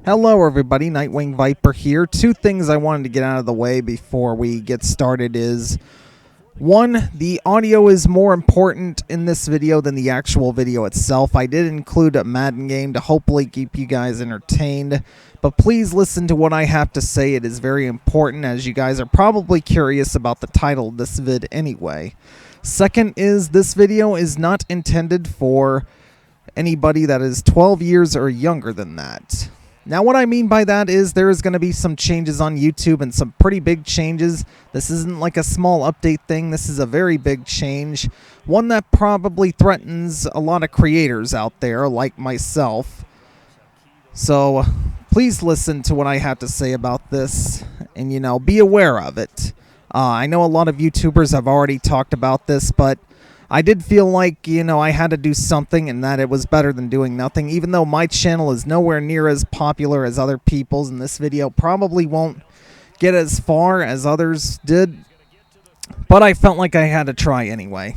Hello everybody, Nightwing Viper here. Two things I wanted to get out of the way before we get started is, one, the audio is more important in this video than the actual video itself. I did include a Madden game to hopefully keep you guys entertained, but please listen to what I have to say. It is very important, as you guys are probably curious about the title of this vid anyway. Second is, this video is not intended for anybody that is 12 years or younger than that. Now, what I mean by that is there is going to be some changes on YouTube and some pretty big changes. This isn't like a small update thing. This is a very big change. One that probably threatens a lot of creators out there like myself. So please listen to what I have to say about this and, be aware of it. I know a lot of YouTubers have already talked about this, but I did feel like, I had to do something and that it was better than doing nothing, even though my channel is nowhere near as popular as other people's, and this video probably won't get as far as others did, but I felt like I had to try anyway.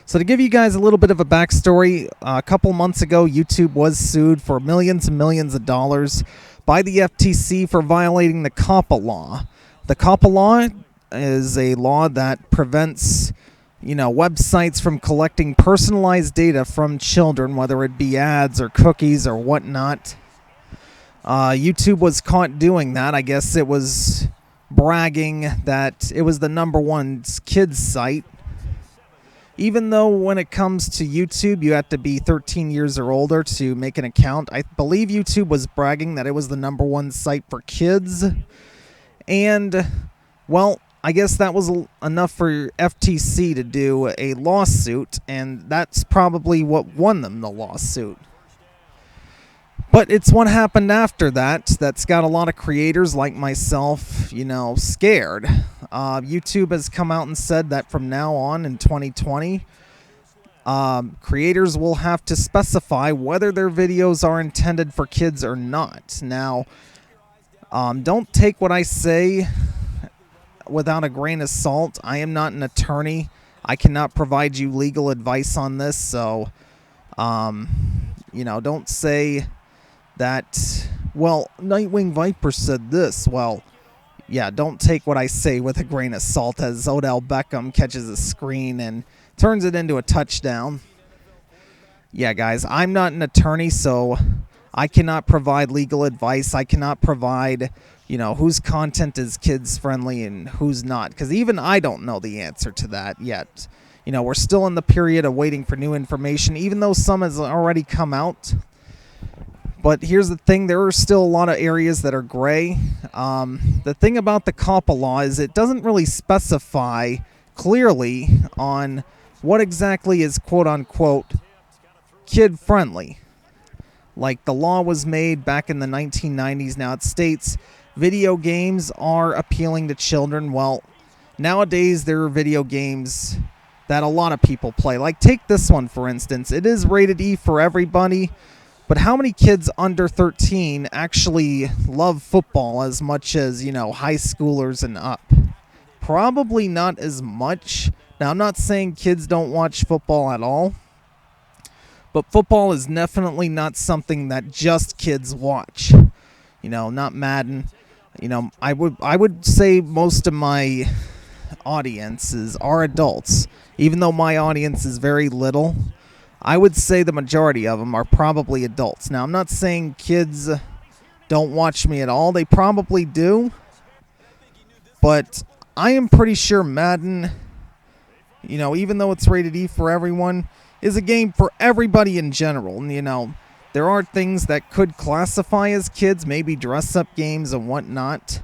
So to give you guys a little bit of a backstory, a couple months ago, YouTube was sued for millions and millions of dollars by the FTC for violating the COPPA law. The COPPA law is a law that prevents websites from collecting personalized data from children, whether it be ads or cookies or whatnot. YouTube was caught doing that. I guess it was bragging that it was the #1 kids site. Even though when it comes to YouTube, you have to be 13 years or older to make an account. I believe YouTube was bragging that it was the #1 site for kids. And, well, I guess that was enough for FTC to do a lawsuit, and that's probably what won them the lawsuit. But it's what happened after that that's got a lot of creators like myself, scared. YouTube has come out and said that from now on in 2020, creators will have to specify whether their videos are intended for kids or not. Now, don't take what I say without a grain of salt. I am not an attorney. I cannot provide you legal advice on this, so don't say that, well, Nightwing Viper said this. Well, yeah, don't take what I say with a grain of salt, as Odell Beckham catches a screen and turns it into a touchdown. Yeah, guys, I'm not an attorney, so I cannot provide legal advice. I cannot provide whose content is kids friendly and who's not, because even I don't know the answer to that yet. We're still in the period of waiting for new information, even though some has already come out. But here's the thing, there are still a lot of areas that are gray. The thing about the COPPA law is it doesn't really specify clearly on what exactly is quote-unquote kid-friendly. Like, the law was made back in the 1990s. Now it states video games are appealing to children. Well, nowadays there are video games that a lot of people play. Like, take this one, for instance. It is rated E for everybody, but how many kids under 13 actually love football as much as, high schoolers and up? Probably not as much. Now, I'm not saying kids don't watch football at all, but football is definitely not something that just kids watch. Not Madden. I would say most of my audiences are adults. Even though my audience is very little, I would say the majority of them are probably adults. Now, I'm not saying kids don't watch me at all. They probably do. But I am pretty sure Madden, even though it's rated E for everyone, is a game for everybody in general. And, there are things that could classify as kids, maybe dress-up games and whatnot.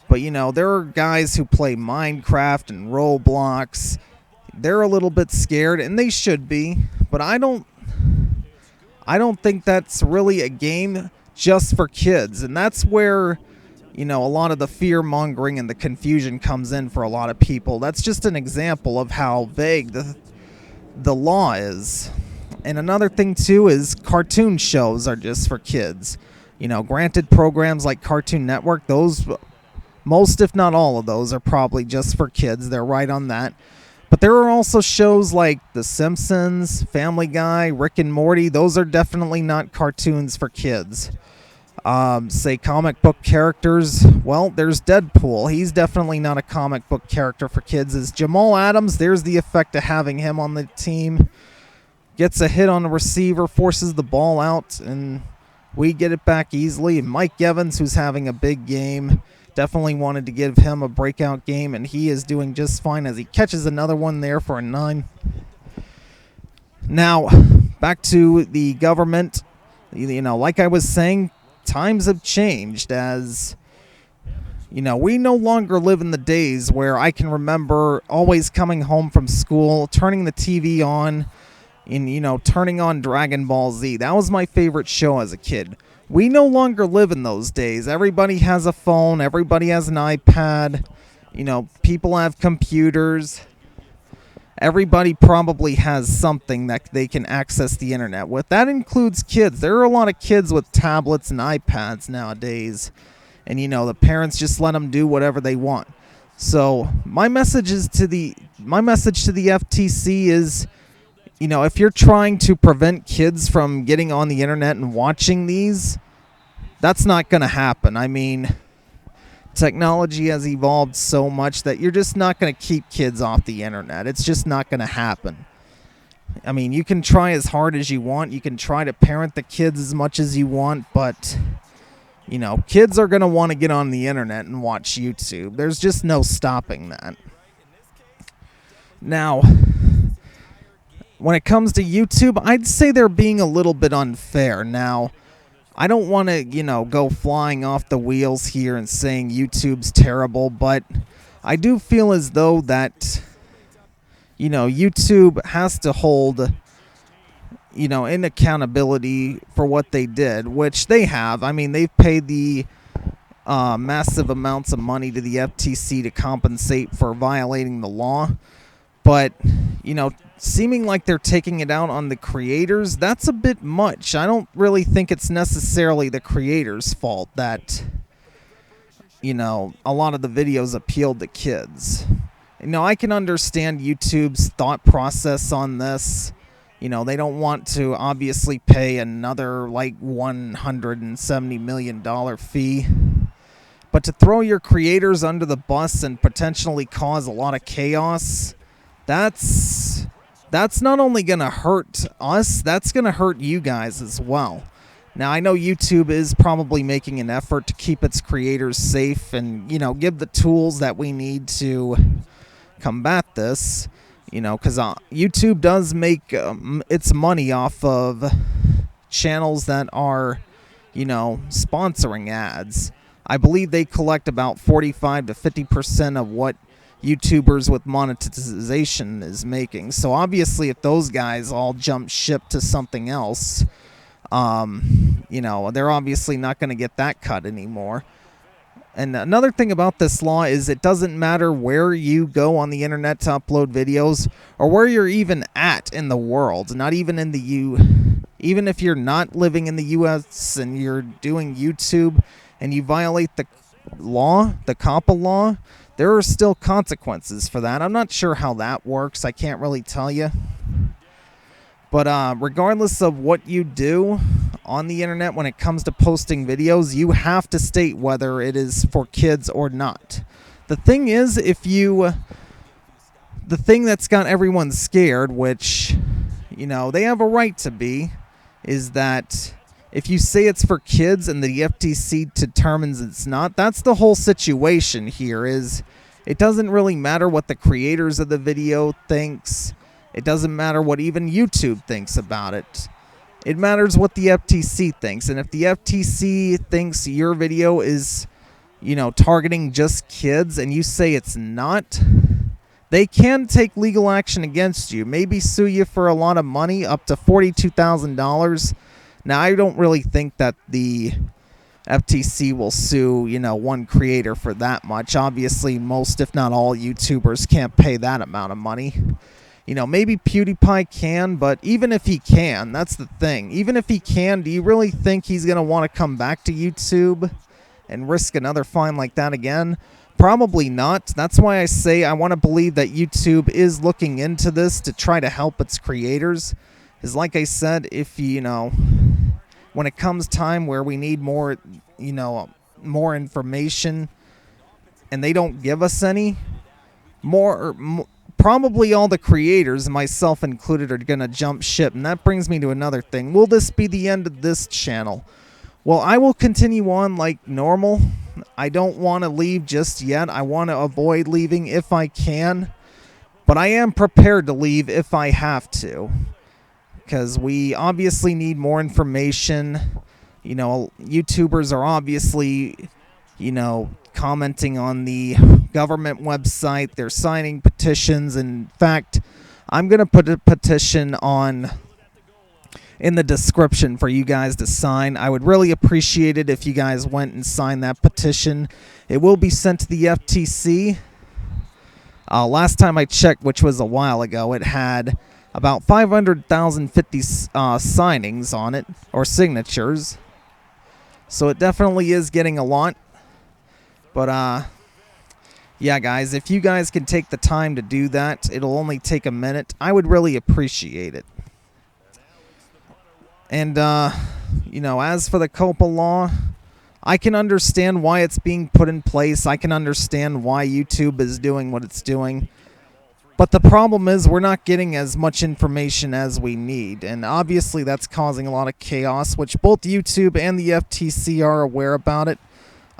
But, there are guys who play Minecraft and Roblox. They're a little bit scared, and they should be. But I don't think that's really a game just for kids. And that's where, a lot of the fear-mongering and the confusion comes in for a lot of people. That's just an example of how vague the law is. And another thing, too, is cartoon shows are just for kids. Granted, programs like Cartoon Network, most if not all of those are probably just for kids. They're right on that. But there are also shows like The Simpsons, Family Guy, Rick and Morty. Those are definitely not cartoons for kids. Say comic book characters. Well, there's Deadpool. He's definitely not a comic book character for kids. Is Jamal Adams. There's the effect of having him on the team. Gets a hit on the receiver, forces the ball out, and we get it back easily. And Mike Evans, who's having a big game, definitely wanted to give him a breakout game, and he is doing just fine as he catches another one there for a 9. Now, back to the government. Like I was saying, times have changed as, we no longer live in the days where I can remember always coming home from school, turning the TV on, and, turning on Dragon Ball Z. That was my favorite show as a kid. We no longer live in those days. Everybody has a phone. Everybody has an iPad. People have computers. Everybody probably has something that they can access the internet with. That includes kids. There are a lot of kids with tablets and iPads nowadays. And, the parents just let them do whatever they want. So my message to the FTC is, if you're trying to prevent kids from getting on the internet and watching these, that's not going to happen. I mean, technology has evolved so much that you're just not going to keep kids off the internet. It's just not going to happen. I mean, you can try as hard as you want. You can try to parent the kids as much as you want, but, kids are going to want to get on the internet and watch YouTube. There's just no stopping that. Now, when it comes to YouTube, I'd say they're being a little bit unfair. Now, I don't want to, go flying off the wheels here and saying YouTube's terrible, but I do feel as though that, YouTube has to hold, in accountability for what they did, which they have. I mean, they've paid the massive amounts of money to the FTC to compensate for violating the law. But, seeming like they're taking it out on the creators, that's a bit much. I don't really think it's necessarily the creators' fault that, a lot of the videos appealed to kids. I can understand YouTube's thought process on this. They don't want to obviously pay another, $170 million fee. But to throw your creators under the bus and potentially cause a lot of chaos, that's not only going to hurt us, that's going to hurt you guys as well. Now, I know YouTube is probably making an effort to keep its creators safe and, give the tools that we need to combat this, because YouTube does make its money off of channels that are, sponsoring ads. I believe they collect about 45 to 50% of what YouTubers with monetization is making. So obviously if those guys all jump ship to something else, they're obviously not going to get that cut anymore. And another thing about this law is it doesn't matter where you go on the internet to upload videos or where you're even at in the world, not even in even if you're not living in the US and you're doing YouTube and you violate the law, the COPPA law, there are still consequences for that. I'm not sure how that works. I can't really tell you. But regardless of what you do on the internet when it comes to posting videos, you have to state whether it is for kids or not. The thing is, the thing that's got everyone scared, which, they have a right to be, is that if you say it's for kids and the FTC determines it's not, that's the whole situation here. Is it doesn't really matter what the creators of the video thinks. It doesn't matter what even YouTube thinks about it. It matters what the FTC thinks. And if the FTC thinks your video is, targeting just kids and you say it's not, they can take legal action against you. Maybe sue you for a lot of money, up to $42,000. Now, I don't really think that the FTC will sue, one creator for that much. Obviously, most, if not all, YouTubers can't pay that amount of money. Maybe PewDiePie can, but even if he can, that's the thing. Even if he can, do you really think he's going to want to come back to YouTube and risk another fine like that again? Probably not. That's why I say I want to believe that YouTube is looking into this to try to help its creators. Because like I said, if when it comes time where we need more, more information, and they don't give us any, probably all the creators, myself included, are going to jump ship. And that brings me to another thing. Will this be the end of this channel? Well, I will continue on like normal. I don't want to leave just yet. I want to avoid leaving if I can. But I am prepared to leave if I have to. Because we obviously need more information. YouTubers are obviously, commenting on the government website. They're signing petitions. In fact, I'm going to put a petition in the description for you guys to sign. I would really appreciate it if you guys went and signed that petition. It will be sent to the FTC. Last time I checked, which was a while ago, it had about 500,050 signings on it, or signatures. So it definitely is getting a lot. But, yeah, guys, if you guys can take the time to do that, it'll only take a minute. I would really appreciate it. And, as for the COPA law, I can understand why it's being put in place. I can understand why YouTube is doing what it's doing. But the problem is we're not getting as much information as we need. And obviously that's causing a lot of chaos, which both YouTube and the FTC are aware about it.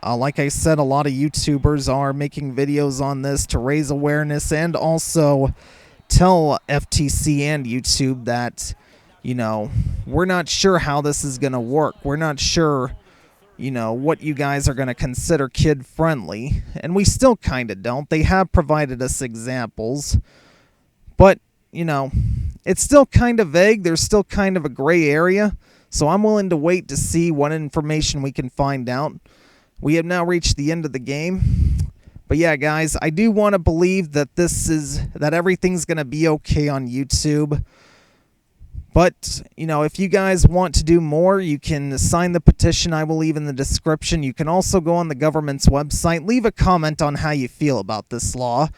Like I said, a lot of YouTubers are making videos on this to raise awareness and also tell FTC and YouTube that, we're not sure how this is going to work. We're not sure, what you guys are going to consider kid-friendly. And we still kind of don't. They have provided us examples. But, it's still kind of vague. There's still kind of a gray area. So I'm willing to wait to see what information we can find out. We have now reached the end of the game. But yeah, guys, I do want to believe that that everything's going to be okay on YouTube. But, if you guys want to do more, you can sign the petition I will leave in the description. You can also go on the government's website. Leave a comment on how you feel about this law.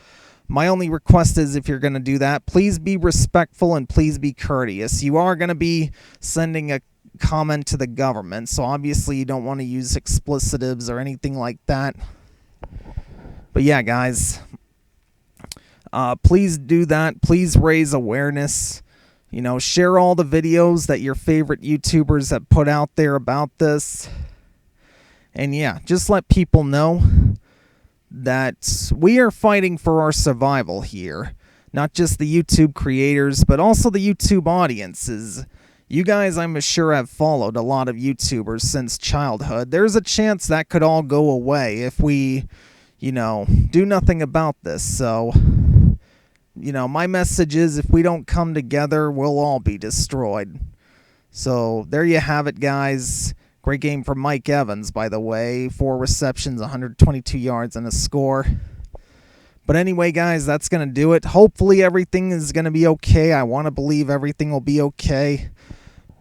My only request is, if you're going to do that, please be respectful and please be courteous. You are going to be sending a comment to the government, so obviously you don't want to use explicitives or anything like that. But yeah, guys, please do that. Please raise awareness. Share all the videos that your favorite YouTubers have put out there about this. And yeah, just let people know that we are fighting for our survival here. Not just the YouTube creators, but also the YouTube audiences. You guys, I'm sure, have followed a lot of YouTubers since childhood. There's a chance that could all go away if we, do nothing about this. So, my message is, if we don't come together, we'll all be destroyed. So, there you have it, guys. Great game from Mike Evans, by the way. 4 receptions, 122 yards, and a score. But anyway, guys, that's going to do it. Hopefully everything is going to be okay. I want to believe everything will be okay.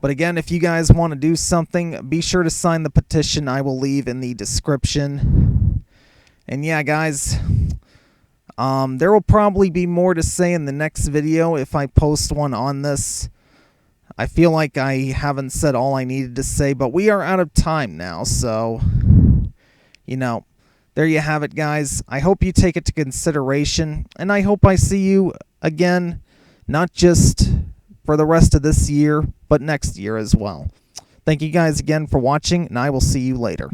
But again, if you guys want to do something, be sure to sign the petition I will leave in the description. And yeah, guys, there will probably be more to say in the next video if I post one on this. I feel like I haven't said all I needed to say, but we are out of time now, so, there you have it, guys. I hope you take it to consideration, and I hope I see you again, not just for the rest of this year, but next year as well. Thank you guys again for watching, and I will see you later.